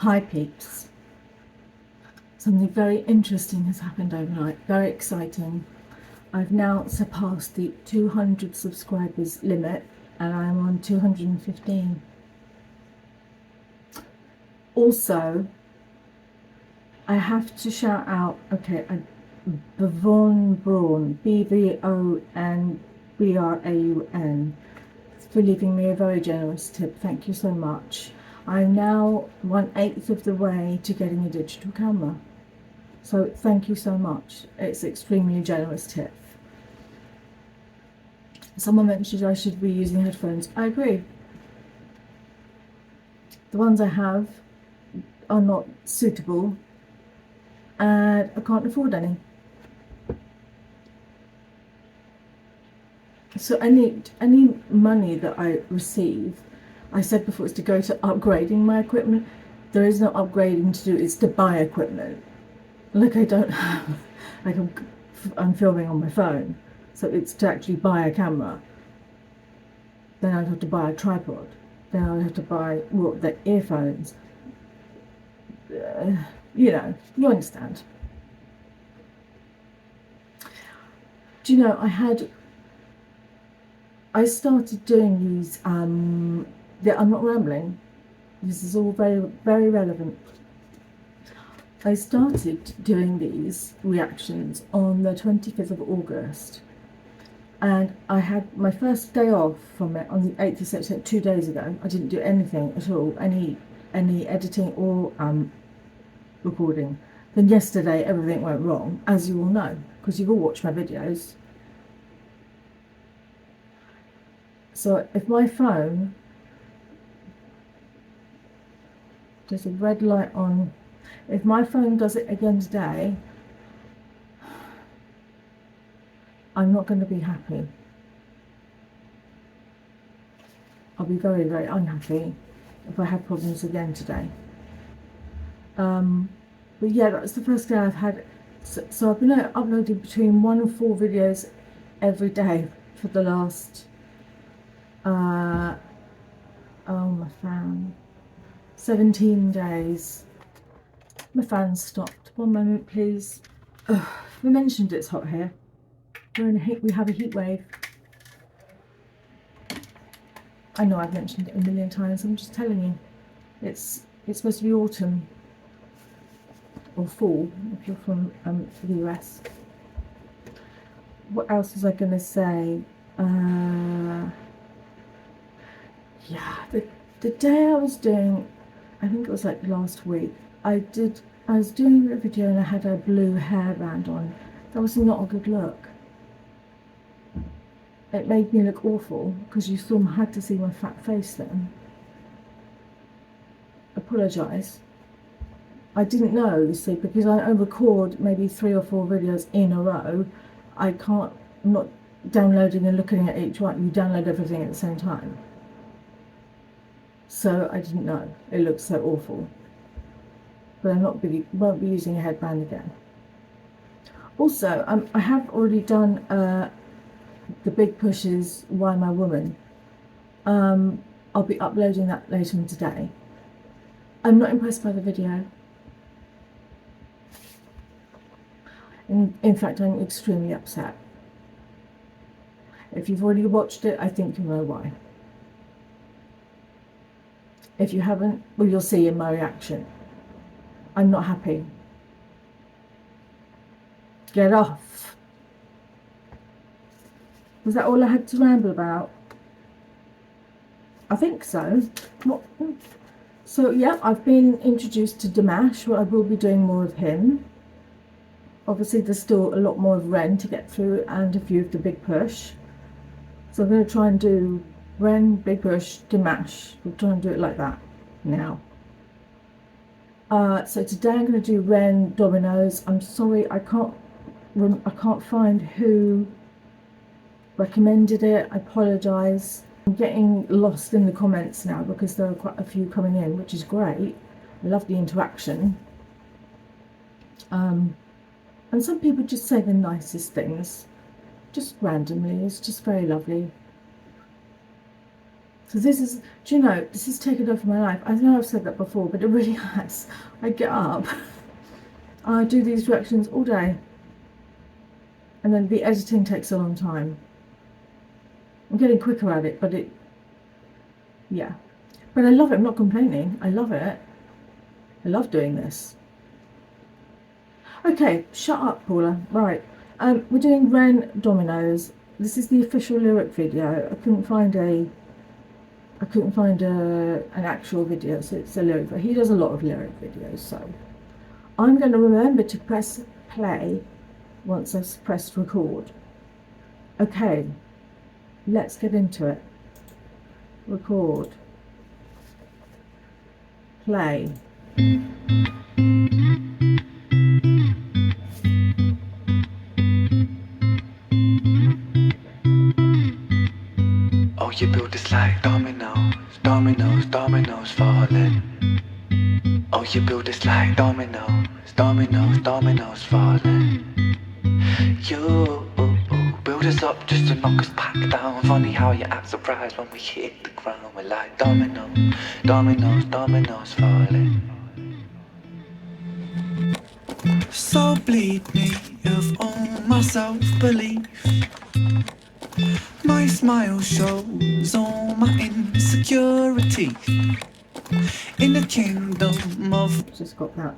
Hi peeps. Something very interesting has happened overnight, very exciting. I've now surpassed the 200 subscribers limit and I'm on 215. Also, I have to shout out, Bavon Braun, BVONBRAUN, for leaving me a very generous tip. Thank you so much. I'm now 1/8 of the way to getting a digital camera. So thank you so much. It's an extremely generous tip. Someone mentioned I should be using headphones. I agree. The ones I have are not suitable and I can't afford any. So any money that I receive, I said before, is to go to upgrading my equipment. There is no upgrading to do, it's to buy equipment. Like I don't have, like I'm filming on my phone, so it's to actually buy a camera. Then I'd have to buy a tripod. Then I'd have to buy the earphones. You know, you understand. Do you know, I started doing these, I'm not rambling, this is all very, very relevant. I started doing these reactions on the 25th of August, and I had my first day off from it on the 8th of September, 2 days ago. I didn't do anything at all, any editing or recording. Then yesterday everything went wrong, as you all know, because you've all watched my videos. So if my phone, there's a red light on, if my phone does it again today, I'm not going to be happy. I'll be very, very unhappy if I have problems again today. But yeah, that's the first day I've had, so I've been uploading between 1 and 4 videos every day for the last, oh my fan, 17 days. My fan stopped. One moment please. We mentioned it's hot here. We're in a heat, we have a heat wave. I know I've mentioned it a million times, I'm just telling you. It's supposed to be autumn or fall if you're from the US. What else was I going to say? Yeah, the day I was doing, I think it was like last week, I was doing a video and I had a blue hairband on. That was not a good look. It made me look awful because you had to see my fat face then. Apologise. I didn't know, you see, because I record maybe 3 or 4 videos in a row. I'm not downloading and looking at each one. You download everything at the same time. So I didn't know. It looked so awful. But I won't be using a headband again. Also, I have already done the big pushes Why My Woman. I'll be uploading that later on today. I'm not impressed by the video. In fact, I'm extremely upset. If you've already watched it, I think you know why. If you haven't, well, you'll see in my reaction. I'm not happy. Get off. Was that all I had to ramble about? I think so. So yeah, I've been introduced to Dimash, where I will be doing more of him. Obviously there's still a lot more of REN to get through and a few of the Big Push. So I'm going to try and do REN, Big Push, Dimash. We'll try and do it like that now. So today I'm going to do REN, Dominoes. I'm sorry, I can't find who recommended it. I apologise. I'm getting lost in the comments now because there are quite a few coming in, which is great. I love the interaction. And some people just say the nicest things, just randomly. It's just very lovely. So this is, do you know, this has taken over my life. I know I've said that before, but it really has. I get up, I do these reactions all day, and then the editing takes a long time. I'm getting quicker at it, but yeah. But I love it, I'm not complaining. I love it. I love doing this. Okay, shut up, Paula. Right, we're doing REN Dominoes. This is the official lyric video. I couldn't find an actual video, so it's a lyric. He does a lot of lyric videos, so I'm going to remember to press play once I've pressed record. Okay, let's get into it. Record. Play. Oh, you build this like dominoes, dominoes, dominoes falling. Oh, you build this like dominoes, dominoes, dominoes falling. You build us up just to knock us back down. Funny how you act surprised when we hit the ground. We're like dominoes, dominoes, dominoes falling. So bleed me of all my self-belief. My smile shows all my insecurity. In the kingdom of... Just got that.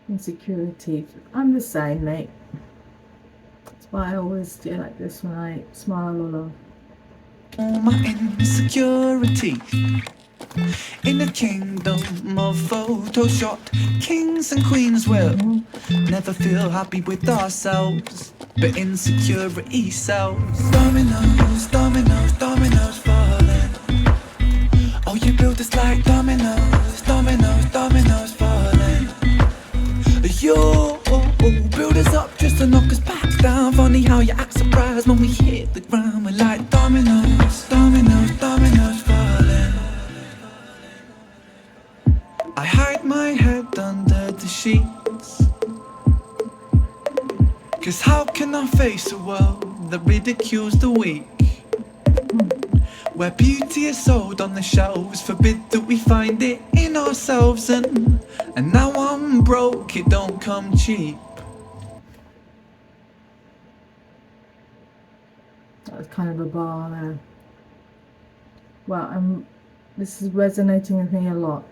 Insecurity. I'm the same, mate. That's why I always do like this when I smile or laugh. All my insecurity. In the kingdom of Photoshop, kings and queens will never feel happy with ourselves, but insecurity sells. Dominoes, dominoes, dominoes falling. Oh, you build us like dominoes, dominoes, dominoes falling. You build us up just to knock us back down. Funny how you act surprised when we hit the ground. We're like dominoes, dominoes, dominoes falling. I hide my head under the sheets, 'cause how can I face a world that ridicules the weak? Where beauty is sold on the shelves, forbid that we find it in ourselves. And now I'm broke, it don't come cheap. That was kind of a bar there. Well, this is resonating with me a lot.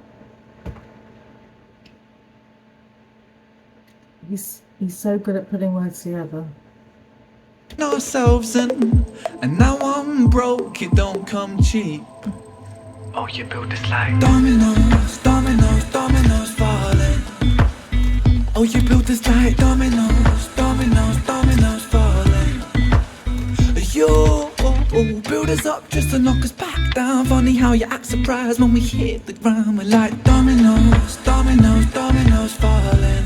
He's so good at putting words together. Ourselves and now I'm broke, it don't come cheap. Oh, you build this like dominoes, dominoes, dominoes falling. Oh, you build this like dominoes, dominoes, dominoes falling. You build us up just to knock us back down. Funny how you act surprised when we hit the ground. We're like dominoes, dominoes, dominoes falling.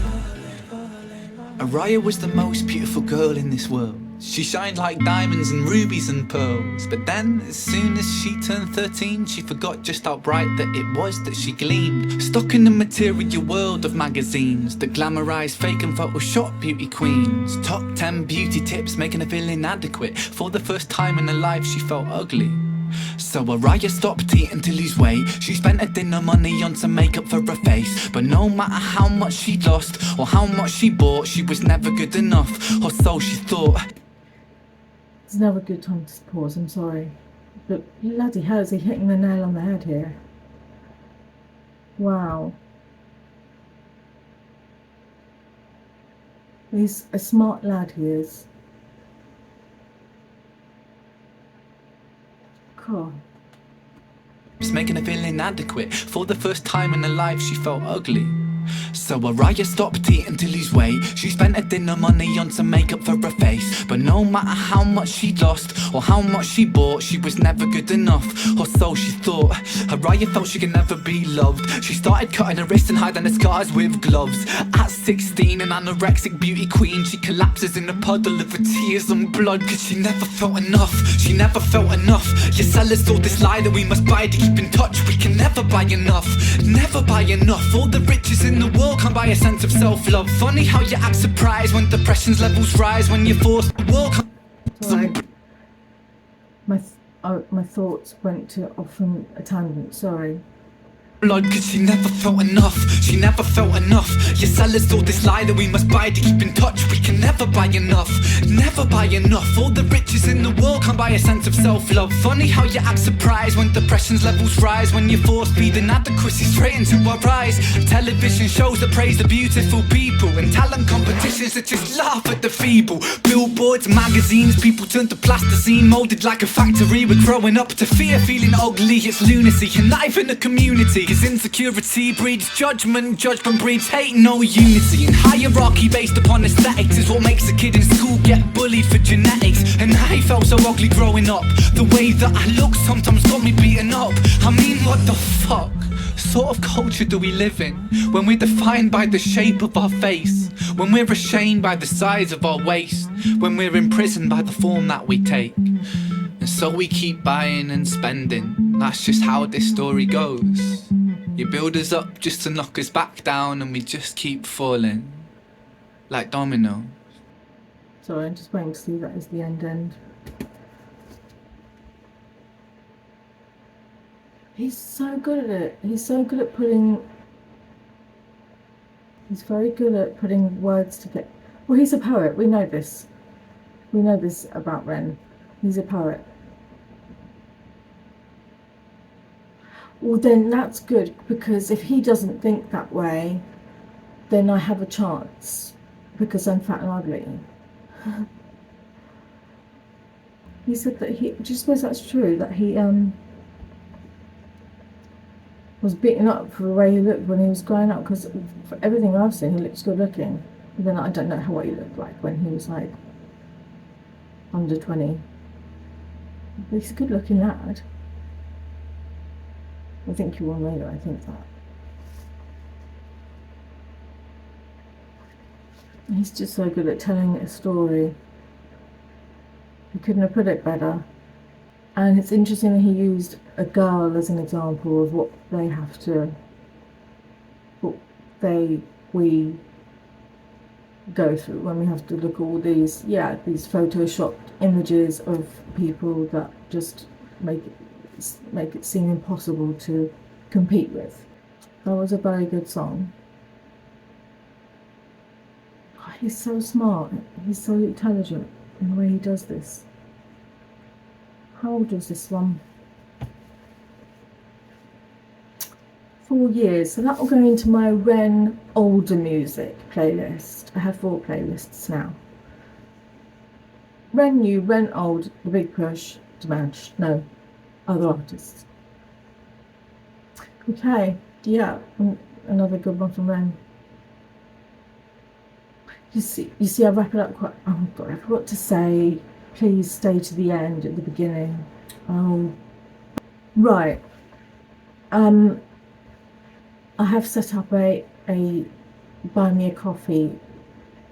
Araya was the most beautiful girl in this world. She shined like diamonds and rubies and pearls. But then, as soon as she turned 13, she forgot just how bright that it was that she gleamed. Stuck in the material world of magazines that glamorise fake and Photoshop beauty queens. Top 10 beauty tips making her feel inadequate. For the first time in her life she felt ugly. So Araya stopped eating to lose weight. She spent her dinner money on some makeup for her face. But no matter how much she lost or how much she bought, she was never good enough, or so she thought. It's never a good time to pause, I'm sorry. But bloody hell, is he hitting the nail on the head here? Wow. He's a smart lad, he is. Cool. It's making her feel inadequate. For the first time in her life she felt ugly. So Araya stopped eating to lose weight. She spent her dinner money on some makeup for her face. But no matter how much she lost or how much she bought, she was never good enough, or so she thought. Araya felt she could never be loved. She started cutting her wrists and hiding her scars with gloves. At 16, an anorexic beauty queen, she collapses in a puddle of her tears and blood. 'Cause she never felt enough, she never felt enough. You sell us all this lie that we must buy to keep in touch. We can never buy enough, never buy enough. All the riches in the world can't buy a sense of self-love. Funny how you act surprised when depression's levels rise. When you're forced to walk. Right. my thoughts went to off on a tangent, sorry. Blood, cause she never felt enough. She never felt enough. You sell us all this lie that we must buy to keep in touch. We can never buy enough, never buy enough. All the riches in the world can't buy a sense of self-love. Funny how you act surprised when depression's levels rise, when you force feed inadequacy straight into our eyes. Television shows that praise the beautiful people, and talent competitions that just laugh at the feeble. Billboards, magazines, people turn to plasticine, molded like a factory. We're growing up to fear, feeling ugly. It's lunacy, and not even a community. Cause insecurity breeds judgment, judgment breeds hate, no unity. And hierarchy based upon aesthetics is what makes a kid in school get bullied for genetics. And I felt so ugly growing up. The way that I look sometimes got me beaten up. I mean, what the fuck sort of culture do we live in, when we're defined by the shape of our face, when we're ashamed by the size of our waist, when we're imprisoned by the form that we take? And so we keep buying and spending. That's just how this story goes. You build us up just to knock us back down, and we just keep falling like dominoes. Sorry, I'm just waiting to see that is the end. He's so good at it. He's so good at putting... He's very good at putting words together. Well, he's a poet. We know this. We know this about REN. He's a poet. Well, then that's good, because if he doesn't think that way, then I have a chance, because I'm fat and ugly. He said that do you suppose that's true, that he was beaten up for the way he looked when he was growing up? Because for everything I've seen, he looks good looking. And then I don't know what he looked like when he was like under 20. But he's a good looking lad. I think you all know that, I think that. He's just so good at telling a story. He couldn't have put it better. And it's interesting that he used a girl as an example of what they have to, we go through when we have to look at all these photoshopped images of people that just make it seem impossible to compete with. That was a very good song. Oh, he's so smart. He's so intelligent in the way he does this. How old was this one? 4 years. So that will go into my REN older music playlist. I have 4 playlists now. REN new, REN old, The Big Push, Dimash. No, other artists. Okay, yeah, another good one from REN. You see, I wrap it up quite. Oh God, I forgot to say. Please stay to the end at the beginning. Oh, right. I have set up a buy me a coffee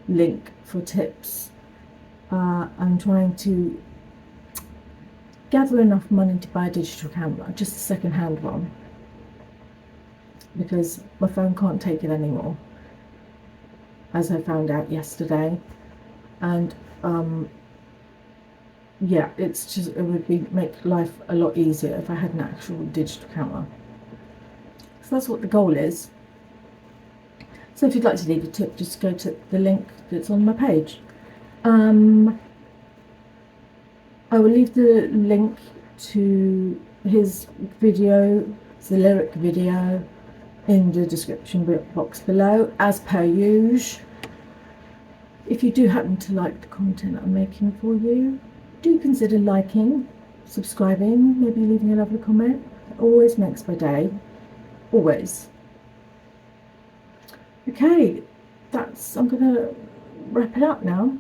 link for tips. I'm trying to gather enough money to buy a digital camera, just a second-hand one, because my phone can't take it anymore, as I found out yesterday. And yeah, it's just, it would make life a lot easier if I had an actual digital camera. So that's what the goal is. So if you'd like to leave a tip, just go to the link that's on my page. I will leave the link to his video, the lyric video, in the description box below, as per usual. If you do happen to like the content I'm making for you, do consider liking, subscribing, maybe leaving a lovely comment. It always makes my day. Always. Okay, I'm gonna wrap it up now.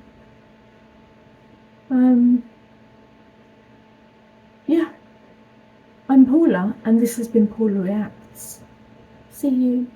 Yeah, I'm Paula, and this has been Paula Reacts. See you.